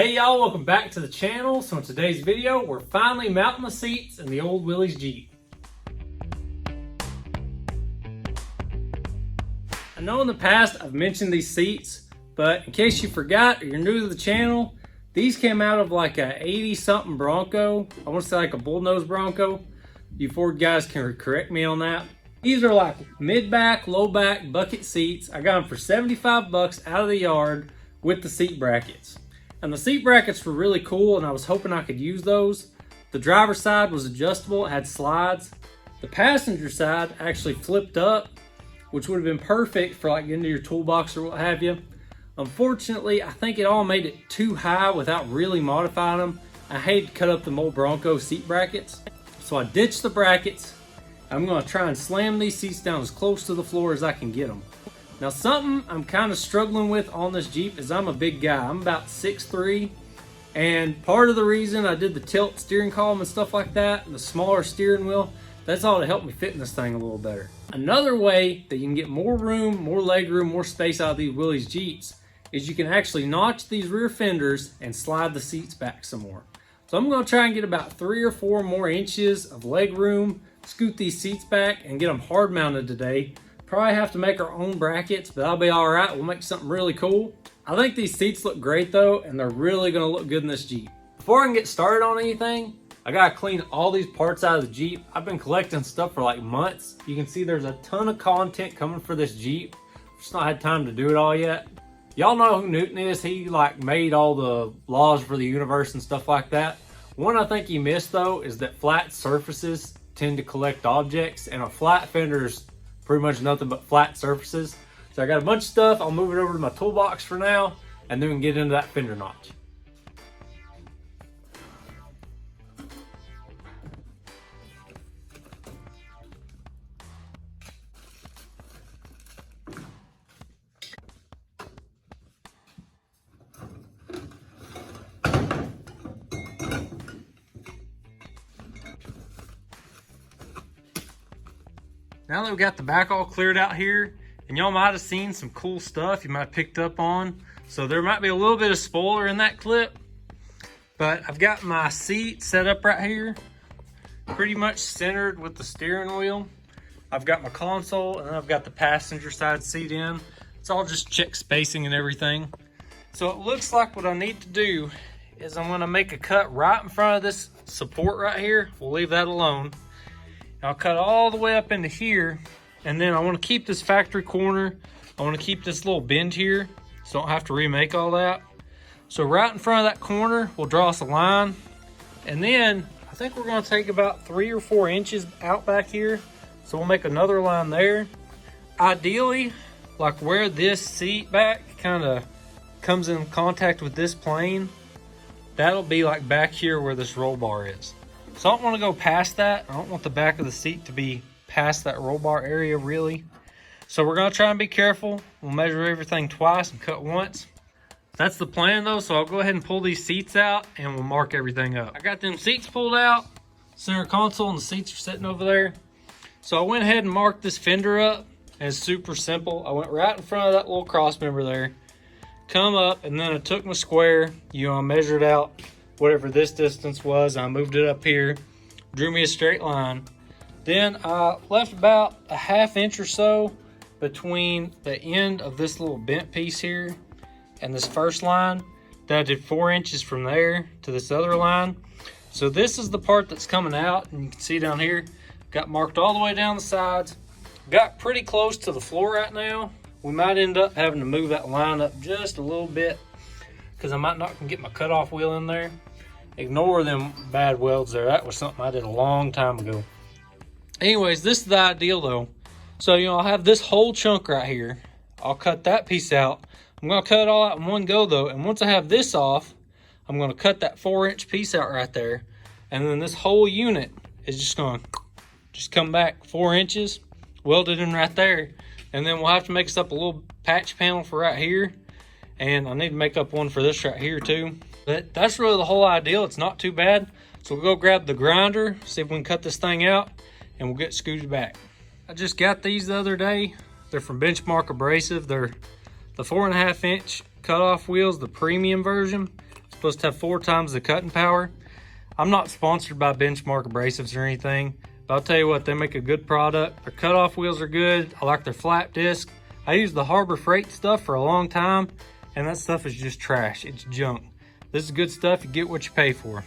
Hey y'all, welcome back to the channel. So in today's video, we're finally mounting the seats in the old Willys Jeep. I know in the past I've mentioned these seats, but in case you forgot or you're new to the channel, these came out of like a 80 something Bronco. I want to say like a bullnose Bronco. You Ford guys can correct me on that. These are like mid-back, low-back bucket seats. I got them for 75 bucks out of the yard with the seat brackets. And the seat brackets were really cool and I was hoping I could use those. The driver's side was adjustable, it had slides. The passenger side actually flipped up, which would have been perfect for like getting to your toolbox or what have you. Unfortunately, I think it all made it too high without really modifying them. I hate to cut up the old Bronco seat brackets. So I ditched the brackets. I'm gonna try and slam these seats down as close to the floor as I can get them. Now something I'm kind of struggling with on this Jeep is I'm a big guy. I'm about 6'3", and part of the reason I did the tilt steering column and stuff like that, and the smaller steering wheel, that's all to help me fit in this thing a little better. Another way that you can get more room, more leg room, more space out of these Willys Jeeps is you can actually notch these rear fenders and slide the seats back some more. So I'm gonna try and get about 3 or 4 more inches of leg room, scoot these seats back and get them hard mounted today. Probably have to make our own brackets, but I'll be all right. We'll make something really cool. I think these seats look great though, and they're really gonna look good in this Jeep. Before I can get started on anything, I gotta clean all these parts out of the Jeep. I've been collecting stuff for like months. You can see there's a ton of content coming for this Jeep. Just not had time to do it all yet. Y'all know who Newton is. He like made all the laws for the universe and stuff like that. One I think he missed though is that flat surfaces tend to collect objects, and a flat fender's pretty much nothing but flat surfaces. So I got a bunch of stuff. I'll move it over to my toolbox for now, and then we can get into that fender notch. Now that we got the back all cleared out here, and y'all might have seen some cool stuff you might have picked up on. So there might be a little bit of spoiler in that clip, but I've got my seat set up right here, pretty much centered with the steering wheel. I've got my console and I've got the passenger side seat in. It's all just check spacing and everything. So it looks like what I need to do is I'm gonna make a cut right in front of this support right here. We'll leave that alone. I'll cut all the way up into here, and then I want to keep this factory corner. I want to keep this little bend here so I don't have to remake all that. So right in front of that corner, we'll draw us a line, and then I think we're going to take about 3 or 4 inches out back here. So we'll make another line there. Ideally, like where this seat back kind of comes in contact with this plane, that'll be like back here where this roll bar is. So I don't want to go past that. I don't want the back of the seat to be past that roll bar area really. So we're going to try and be careful. We'll measure everything twice and cut once. That's the plan though. So I'll go ahead and pull these seats out and we'll mark everything up. I got them seats pulled out, center console, and the seats are sitting over there. So I went ahead and marked this fender up, and it's super simple. I went right in front of that little cross member there, come up, and then I took my square, I measured out whatever this distance was. I moved it up here, drew me a straight line. Then I left about a 1/2 inch or so between the end of this little bent piece here and this first line. Then I did 4 inches from there to this other line. So this is the part that's coming out, and you can see down here, got marked all the way down the sides. Got pretty close to the floor right now. We might end up having to move that line up just a little bit because I might not can get my cutoff wheel in there. Ignore them bad welds there. That was something I did a long time ago. Anyways, this is the ideal though. So, I'll have this whole chunk right here. I'll cut that piece out. I'm going to cut it all out in one go though. And once I have this off, I'm going to cut that 4-inch piece out right there. And then this whole unit is just going to come back 4 inches, welded in right there. And then we'll have to make us up a little patch panel for right here. And I need to make up one for this right here too. But that's really the whole ideal. It's not too bad. So we'll go grab the grinder, see if we can cut this thing out, and we'll get scooted back. I just got these the other day. They're from Benchmark Abrasive. They're the 4.5 inch cutoff wheels, the premium version. It's supposed to have 4 times the cutting power. I'm not sponsored by Benchmark Abrasives or anything, but I'll tell you what, they make a good product. Their cutoff wheels are good. I like their flap disc. I used the Harbor Freight stuff for a long time, and that stuff is just trash. It's junk. This is good stuff. You get what you pay for.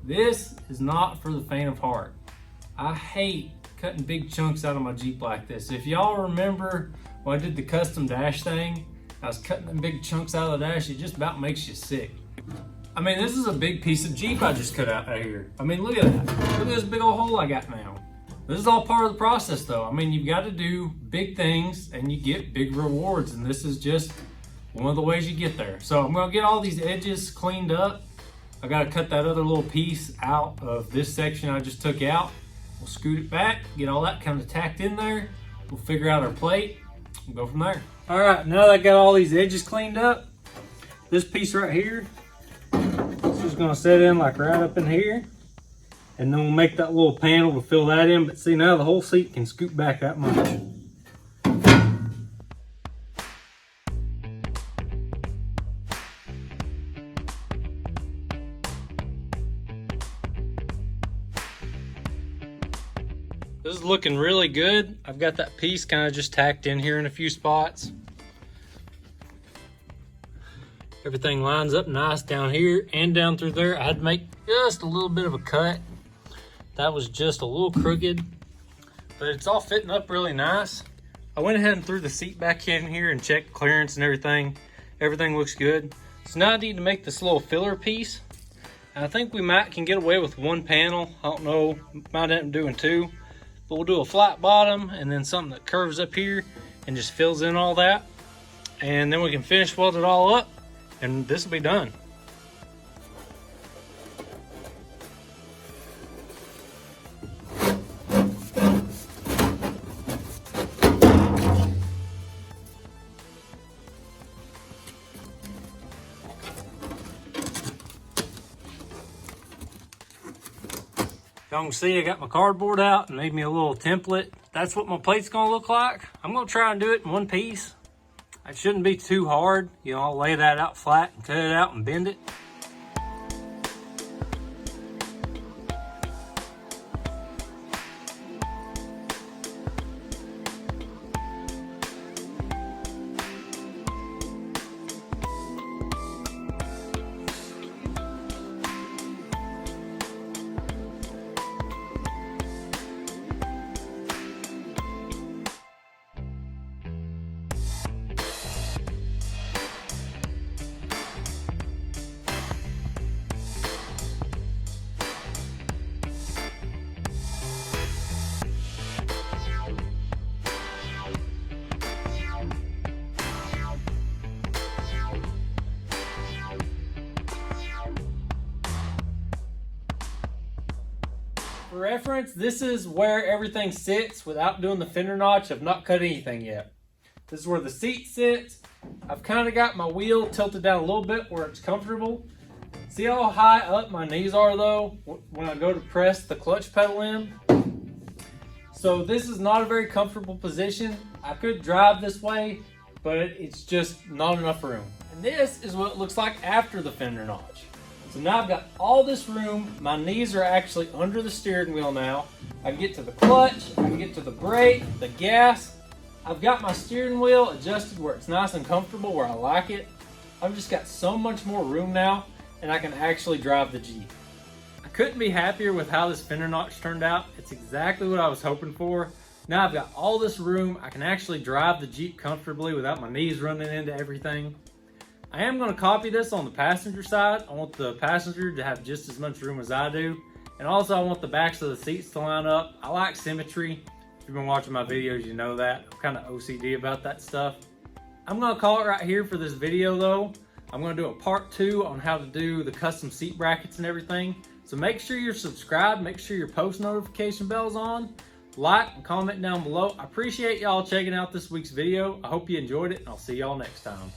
This is not for the faint of heart. I hate cutting big chunks out of my Jeep like this. If y'all remember when I did the custom dash thing, I was cutting them big chunks out of the dash, it just about makes you sick. I mean, this is a big piece of Jeep I just cut out of here. I mean, look at that. Look at this big old hole I got now. This is all part of the process though. I mean, you've got to do big things and you get big rewards, and this is just one of the ways you get there. So I'm gonna get all these edges cleaned up. I gotta cut that other little piece out of this section I just took out. We'll scoot it back, get all that kind of tacked in there. We'll figure out our plate, we'll go from there. All right, now that I got all these edges cleaned up, this piece right here, it's just gonna set in like right up in here. And then we'll make that little panel to fill that in. But see, now the whole seat can scoot back that much. This is looking really good. I've got that piece kind of just tacked in here in a few spots. Everything lines up nice down here and down through there. I had to make just a little bit of a cut. That was just a little crooked, but it's all fitting up really nice. I went ahead and threw the seat back in here and checked clearance and everything. Everything looks good. So now I need to make this little filler piece. And I think we can get away with 1 panel. I don't know, might end up doing 2. But we'll do a flat bottom and then something that curves up here and just fills in all that. And then we can finish weld it all up and this will be done. Y'all can see I got my cardboard out and made me a little template. That's what my plate's gonna look like. I'm gonna try and do it in 1 piece. It shouldn't be too hard. You know, I'll lay that out flat and cut it out and bend it. For reference, this is where everything sits without doing the fender notch. I've not cut anything yet. This is where the seat sits. I've kind of got my wheel tilted down a little bit where it's comfortable. See how high up my knees are though when I go to press the clutch pedal in? So this is not a very comfortable position. I could drive this way, but it's just not enough room. And this is what it looks like after the fender notch. So now I've got all this room. My knees are actually under the steering wheel now. I can get to the clutch, I can get to the brake, the gas. I've got my steering wheel adjusted where it's nice and comfortable, where I like it. I've just got so much more room now, and I can actually drive the Jeep. I couldn't be happier with how this fender notch turned out. It's exactly what I was hoping for. Now I've got all this room. I can actually drive the Jeep comfortably without my knees running into everything. I am going to copy this on the passenger side. I want the passenger to have just as much room as I do. And also I want the backs of the seats to line up. I like symmetry. you've been watching my videos, you know that. I'm kind of OCD about that stuff. I'm gonna call it right here for this video though. I'm gonna do a part 2 on how to do the custom seat brackets and everything. So make sure you're subscribed, make sure your post notification bell's on, like and comment down below. I appreciate y'all checking out this week's video. I hope you enjoyed it, and I'll see y'all next time.